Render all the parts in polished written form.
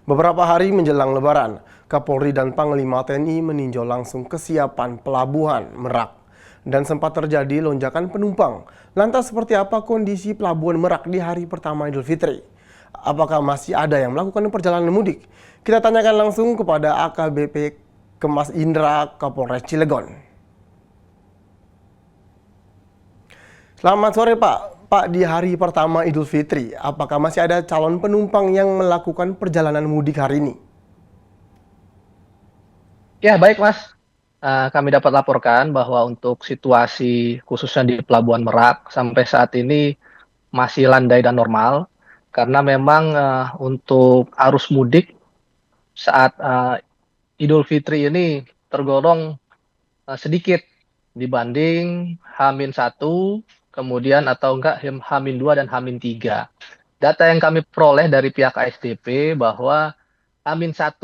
Beberapa hari menjelang Lebaran, Kapolri dan Panglima TNI meninjau langsung kesiapan pelabuhan Merak. Dan sempat terjadi lonjakan penumpang. Lantas seperti apa kondisi pelabuhan Merak di hari pertama Idul Fitri? Apakah masih ada yang melakukan perjalanan mudik? Kita tanyakan langsung kepada AKBP Kemas Indra Kapolres Cilegon. Selamat sore Pak. Pak, di hari pertama Idul Fitri, apakah masih ada calon penumpang yang melakukan perjalanan mudik hari ini? Ya, baik Mas. Kami dapat laporkan bahwa untuk situasi khususnya di Pelabuhan Merak sampai saat ini masih landai dan normal karena memang untuk arus mudik saat Idul Fitri ini tergolong sedikit dibanding H-1, kemudian atau enggak H-2 dan H-3. Data yang kami peroleh dari pihak ASDP bahwa H-1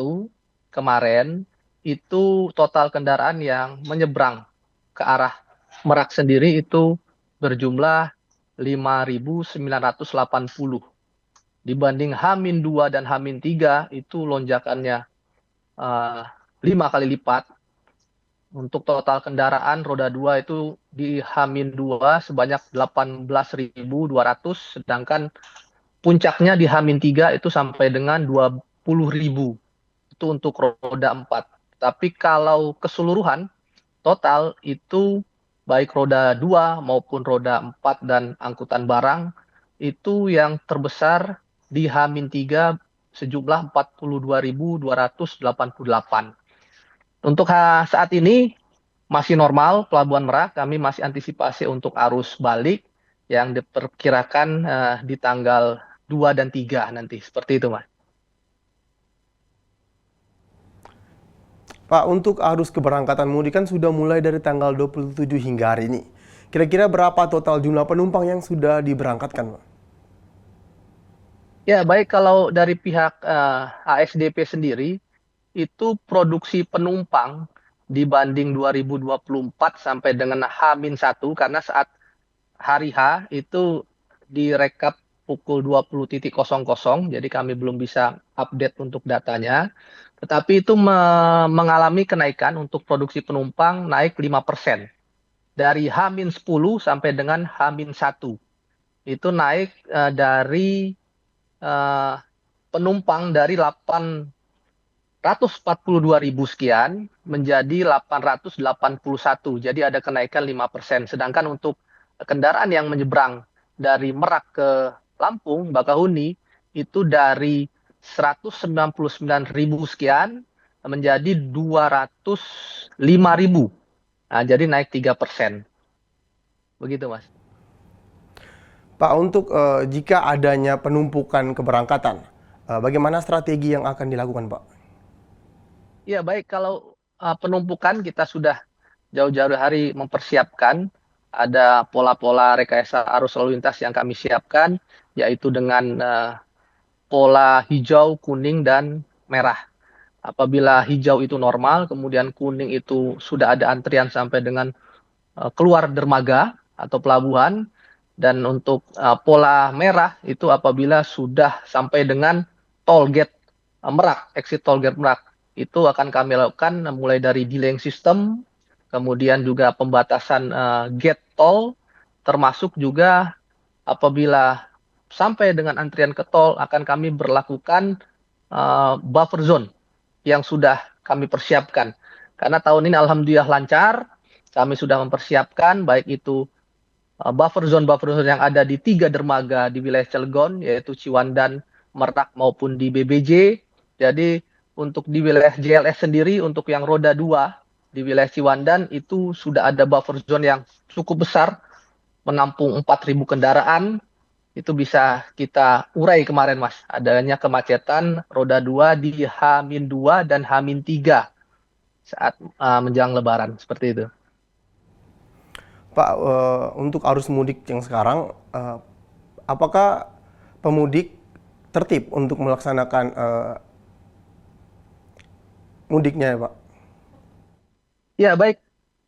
kemarin itu total kendaraan yang menyeberang ke arah Merak sendiri itu berjumlah 5.980. Dibanding H-2 dan H-3 itu lonjakannya 5 kali lipat. Untuk total kendaraan roda 2 itu di H-2 sebanyak 18.200, sedangkan puncaknya di H-3 itu sampai dengan 20.000. Itu untuk roda 4. Tapi kalau keseluruhan total itu baik roda 2 maupun roda 4 dan angkutan barang itu yang terbesar di H-3 sejumlah 42.288. Untuk saat ini masih normal Pelabuhan Merak, kami masih antisipasi untuk arus balik yang diperkirakan di tanggal 2 dan 3 nanti. Seperti itu, Mas. Pak, untuk arus keberangkatan mudik kan sudah mulai dari tanggal 27 hingga hari ini. Kira-kira berapa total jumlah penumpang yang sudah diberangkatkan, Pak? Ya, baik kalau dari pihak ASDP sendiri, itu produksi penumpang dibanding 2024 sampai dengan H-1, karena saat hari H itu direkap pukul 20.00, jadi kami belum bisa update untuk datanya. Tetapi itu mengalami kenaikan untuk produksi penumpang naik 5%. Dari H-10 sampai dengan H-1. Itu naik dari eh, penumpang dari 842.000 sekian menjadi 881. Jadi ada kenaikan 5%. Sedangkan untuk kendaraan yang menyeberang dari Merak ke Lampung, Bakahuni, itu dari 199.000 sekian menjadi 205.000. Nah, jadi naik 3%. Begitu, Mas. Pak, untuk jika adanya penumpukan keberangkatan, bagaimana strategi yang akan dilakukan, Pak? Ya, baik. Kalau penumpukan kita sudah jauh-jauh hari mempersiapkan, ada pola-pola rekayasa arus lalu lintas yang kami siapkan, yaitu dengan pola hijau, kuning, dan merah. Apabila hijau itu normal, kemudian kuning itu sudah ada antrian sampai dengan keluar dermaga atau pelabuhan, dan untuk pola merah itu apabila sudah sampai dengan tol gate Merak, exit tol gate Merak. Itu akan kami lakukan mulai dari delaying system, kemudian juga pembatasan gate tol, termasuk juga apabila sampai dengan antrian ke tol akan kami berlakukan buffer zone yang sudah kami persiapkan. Karena tahun ini alhamdulillah lancar, kami sudah mempersiapkan baik itu buffer zone yang ada di 3 dermaga di wilayah Cilegon, yaitu Ciwandan, Merak maupun di BBJ. Jadi untuk di wilayah JLS sendiri, untuk yang roda 2 di wilayah Ciwandan itu sudah ada buffer zone yang cukup besar, menampung 4.000 kendaraan. Itu bisa kita urai kemarin, Mas. Adanya kemacetan roda 2 di H-2 dan H-3 saat menjelang Lebaran, seperti itu. Pak, untuk arus mudik yang sekarang, apakah pemudik tertib untuk melaksanakan mudiknya, ya, Pak? Ya, baik.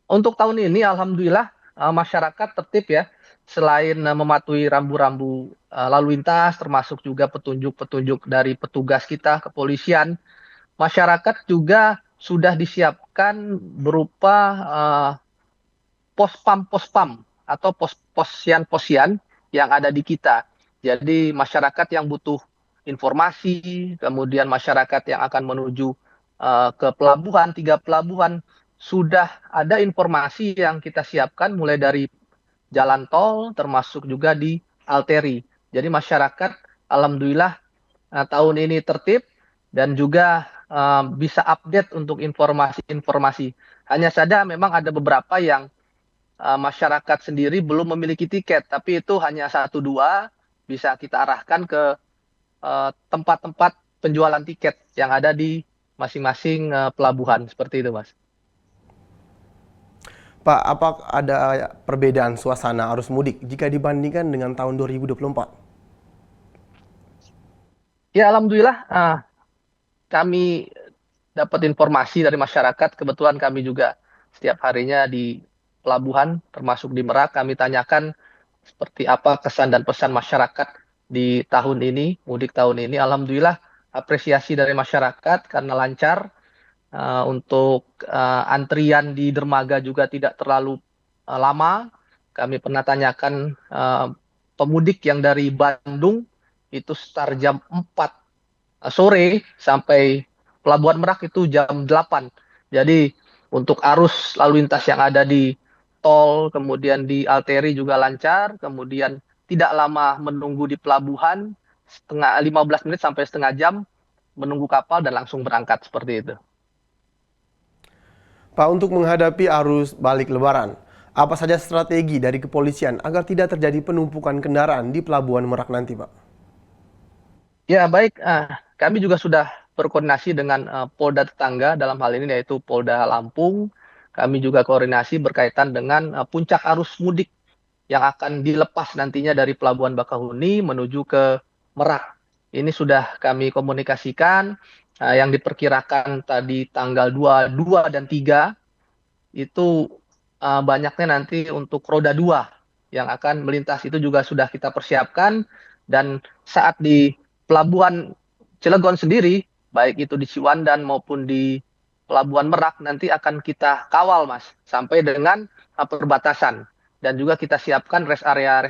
Untuk tahun ini, alhamdulillah masyarakat tertib ya. selain mematuhi rambu-rambu lalu lintas, termasuk juga petunjuk-petunjuk dari petugas kita, kepolisian, masyarakat juga sudah disiapkan berupa pos-pam atau posian-posian yang ada di kita. Jadi masyarakat yang butuh informasi, kemudian masyarakat yang akan menuju ke pelabuhan, 3 pelabuhan, sudah ada informasi yang kita siapkan mulai dari jalan tol termasuk juga di arteri. Jadi masyarakat alhamdulillah tahun ini tertib dan juga bisa update untuk informasi-informasi. Hanya saja memang ada beberapa yang masyarakat sendiri belum memiliki tiket, tapi itu hanya 1-2 bisa kita arahkan ke tempat-tempat penjualan tiket yang ada di masing-masing pelabuhan seperti itu, Mas. Pak, apa ada perbedaan suasana arus mudik jika dibandingkan dengan tahun 2024? Ya, alhamdulillah kami dapat informasi dari masyarakat. Kebetulan kami juga setiap harinya di pelabuhan, termasuk di Merak. Kami tanyakan seperti apa kesan dan pesan masyarakat di tahun ini, mudik tahun ini. Alhamdulillah apresiasi dari masyarakat karena lancar. Untuk antrian di dermaga juga tidak terlalu lama. Kami pernah tanyakan pemudik yang dari Bandung itu start jam 4 sore sampai Pelabuhan Merak itu jam 8. Jadi untuk arus lalu lintas yang ada di tol, kemudian di arteri juga lancar, kemudian tidak lama menunggu di pelabuhan, 15 menit sampai setengah jam menunggu kapal dan langsung berangkat seperti itu. Pak, untuk menghadapi arus balik Lebaran, apa saja strategi dari kepolisian agar tidak terjadi penumpukan kendaraan di Pelabuhan Merak nanti, Pak? Ya, baik. Kami juga sudah berkoordinasi dengan Polda tetangga dalam hal ini yaitu Polda Lampung. Kami juga koordinasi berkaitan dengan puncak arus mudik yang akan dilepas nantinya dari Pelabuhan Bakahuni menuju ke Merak. Ini sudah kami komunikasikan yang diperkirakan tadi tanggal 2 dan 3 itu banyaknya nanti untuk roda 2 yang akan melintas itu juga sudah kita persiapkan dan saat di Pelabuhan Cilegon sendiri, baik itu di Ciwandan maupun di Pelabuhan Merak nanti akan kita kawal, Mas, sampai dengan perbatasan. Dan juga kita siapkan rest area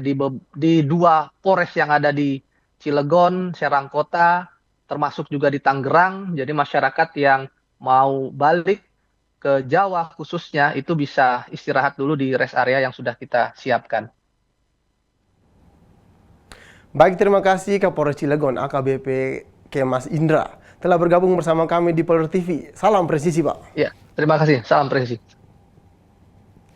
di 2 Polres yang ada di Cilegon, Serang Kota, termasuk juga di Tangerang. Jadi masyarakat yang mau balik ke Jawa khususnya itu bisa istirahat dulu di rest area yang sudah kita siapkan. Baik, terima kasih Kapolres Cilegon AKBP Kemas Indra telah bergabung bersama kami di Polri TV. Salam presisi, Pak. Ya, terima kasih. Salam presisi.